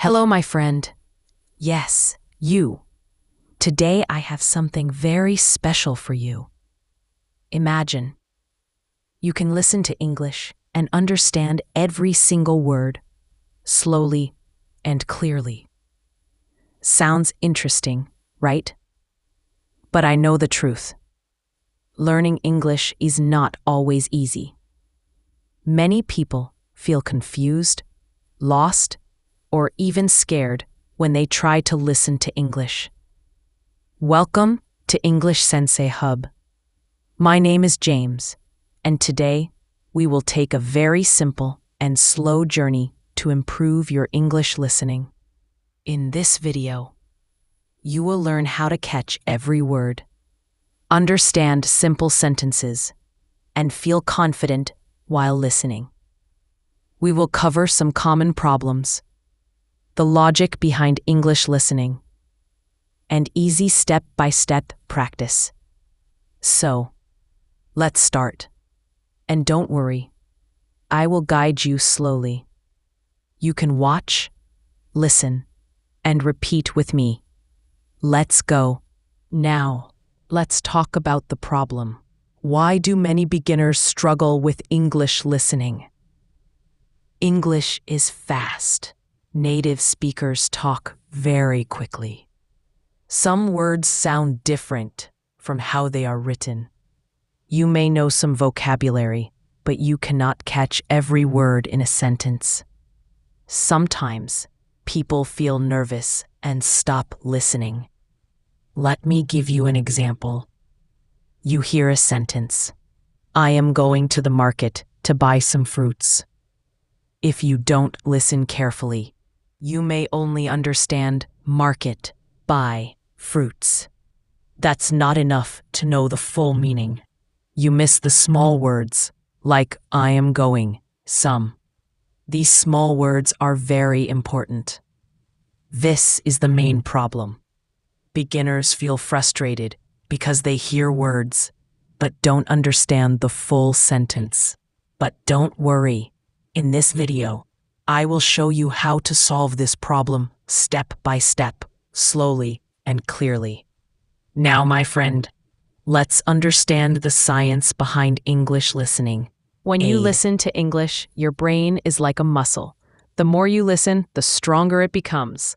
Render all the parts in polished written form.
Hello, my friend. Yes, you. Today I have something very special for you. Imagine you can listen to English and understand every single word, slowly and clearly. Sounds interesting, right? But I know the truth. Learning English is not always easy. Many people feel confused, lost, or even scared when they try to listen to English. Welcome to English Sensei Hub. My name is James, and today we will take a very simple and slow journey to improve your English listening. In this video, you will learn how to catch every word, understand simple sentences, and feel confident while listening. We will cover some common problems, the logic behind English listening, and easy step-by-step practice. So, let's start. And don't worry, I will guide you slowly. You can watch, listen, and repeat with me. Let's go. Now, let's talk about the problem. Why do many beginners struggle with English listening? English is fast. Native speakers talk very quickly. Some words sound different from how they are written. You may know some vocabulary, but you cannot catch every word in a sentence. Sometimes, people feel nervous and stop listening. Let me give you an example. You hear a sentence. I am going to the market to buy some fruits. If you don't listen carefully, you may only understand market, buy, fruits. That's not enough to know the full meaning. You miss the small words, like I am going, some. These small words are very important. This is the main problem. Beginners feel frustrated because they hear words, but don't understand the full sentence. But don't worry. In this video, I will show you how to solve this problem step by step, slowly and clearly. Now, my friend, let's understand the science behind English listening. When you listen to English, your brain is like a muscle. The more you listen, the stronger it becomes.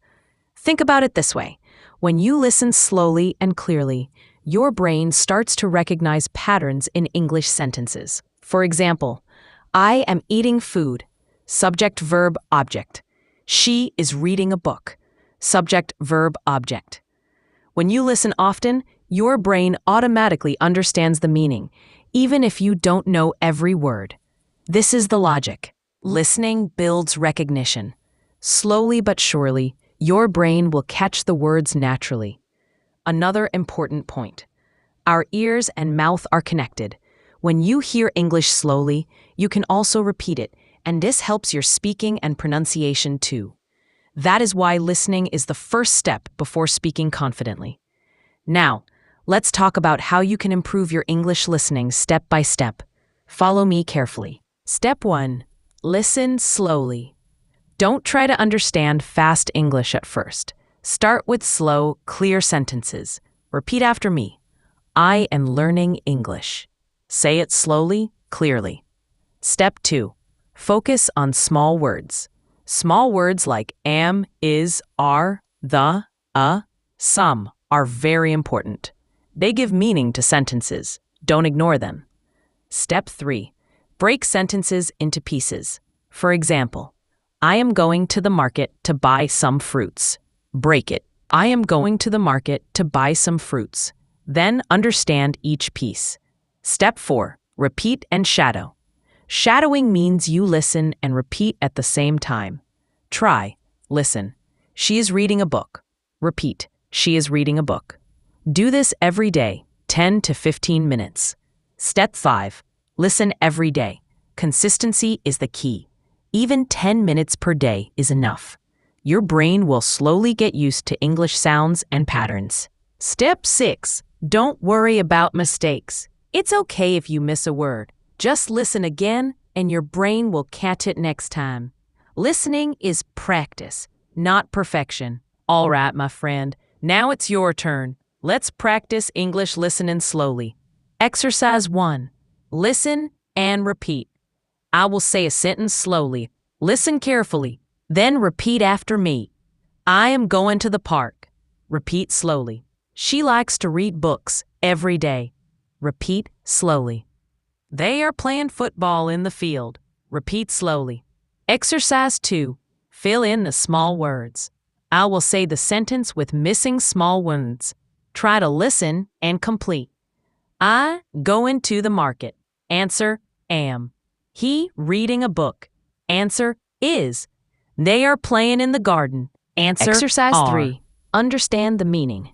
Think about it this way. When you listen slowly and clearly, your brain starts to recognize patterns in English sentences. For example, I am eating food. Subject, verb, object. She is reading a book. Subject, verb, object. When you listen often, your brain automatically understands the meaning, even if you don't know every word. This is the logic. Listening builds recognition. Slowly but surely, your brain will catch the words naturally. Another important point. Our ears and mouth are connected. When you hear English slowly, you can also repeat it, and this helps your speaking and pronunciation too. That is why listening is the first step before speaking confidently. Now, let's talk about how you can improve your English listening step by step. Follow me carefully. Step 1. Listen slowly. Don't try to understand fast English at first. Start with slow, clear sentences. Repeat after me. I am learning English. Say it slowly, clearly. Step 2. Focus on small words. Small words like am, is, are, the, some are very important. They give meaning to sentences. Don't ignore them. Step 3. Break sentences into pieces. For example, I am going to the market to buy some fruits. Break it. I am going to the market to buy some fruits. Then understand each piece. Step 4. Repeat and shadow. Shadowing means you listen and repeat at the same time. Try. Listen. She is reading a book. Repeat. She is reading a book. Do this every day, 10 to 15 minutes. Step 5. Listen every day. Consistency is the key. Even 10 minutes per day is enough. Your brain will slowly get used to English sounds and patterns. Step 6. Don't worry about mistakes. It's okay if you miss a word. Just listen again, and your brain will catch it next time. Listening is practice. not perfection. All right, my friend. Now it's your turn. Let's practice English listening slowly. Exercise 1. Listen and repeat. I will say a sentence slowly. Listen carefully. Then repeat after me. I am going to the park. Repeat slowly. She likes to read books every day. Repeat slowly. They are playing football in the field. Repeat slowly. Exercise 2. Fill in the small words. I will say the sentence with missing small words. Try to listen and complete. I go into the market. Answer, am. He reading a book. Answer, is. They are playing in the garden. Answer, Exercise are. 3. Understand the meaning.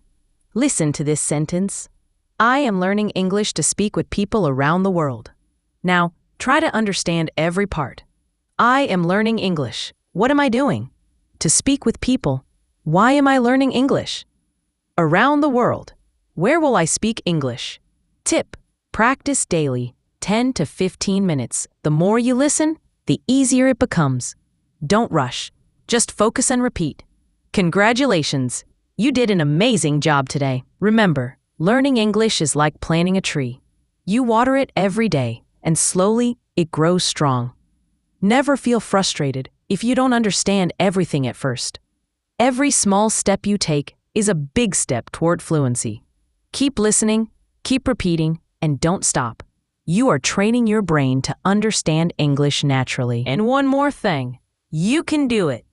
Listen to this sentence. I am learning English to speak with people around the world. Now, try to understand every part. I am learning English. What am I doing? To speak with people. Why am I learning English? Around the world. Where will I speak English? Tip. Practice daily, 10 to 15 minutes. The more you listen, the easier it becomes. Don't rush. Just focus and repeat. Congratulations! You did an amazing job today. Remember, learning English is like planting a tree. You water it every day, and slowly it grows strong. Never feel frustrated if you don't understand everything at first. Every small step you take is a big step toward fluency. Keep listening, keep repeating, and don't stop. You are training your brain to understand English naturally. And one more thing, you can do it.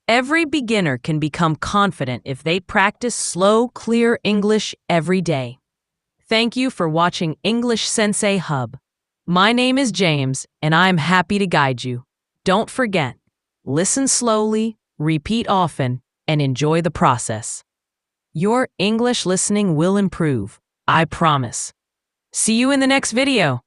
Every beginner can become confident if they practice slow, clear English every day. Thank you for watching English Sensei Hub. My name is James, and I'm happy to guide you. Don't forget, listen slowly, repeat often, and enjoy the process. Your English listening will improve, I promise. See you in the next video.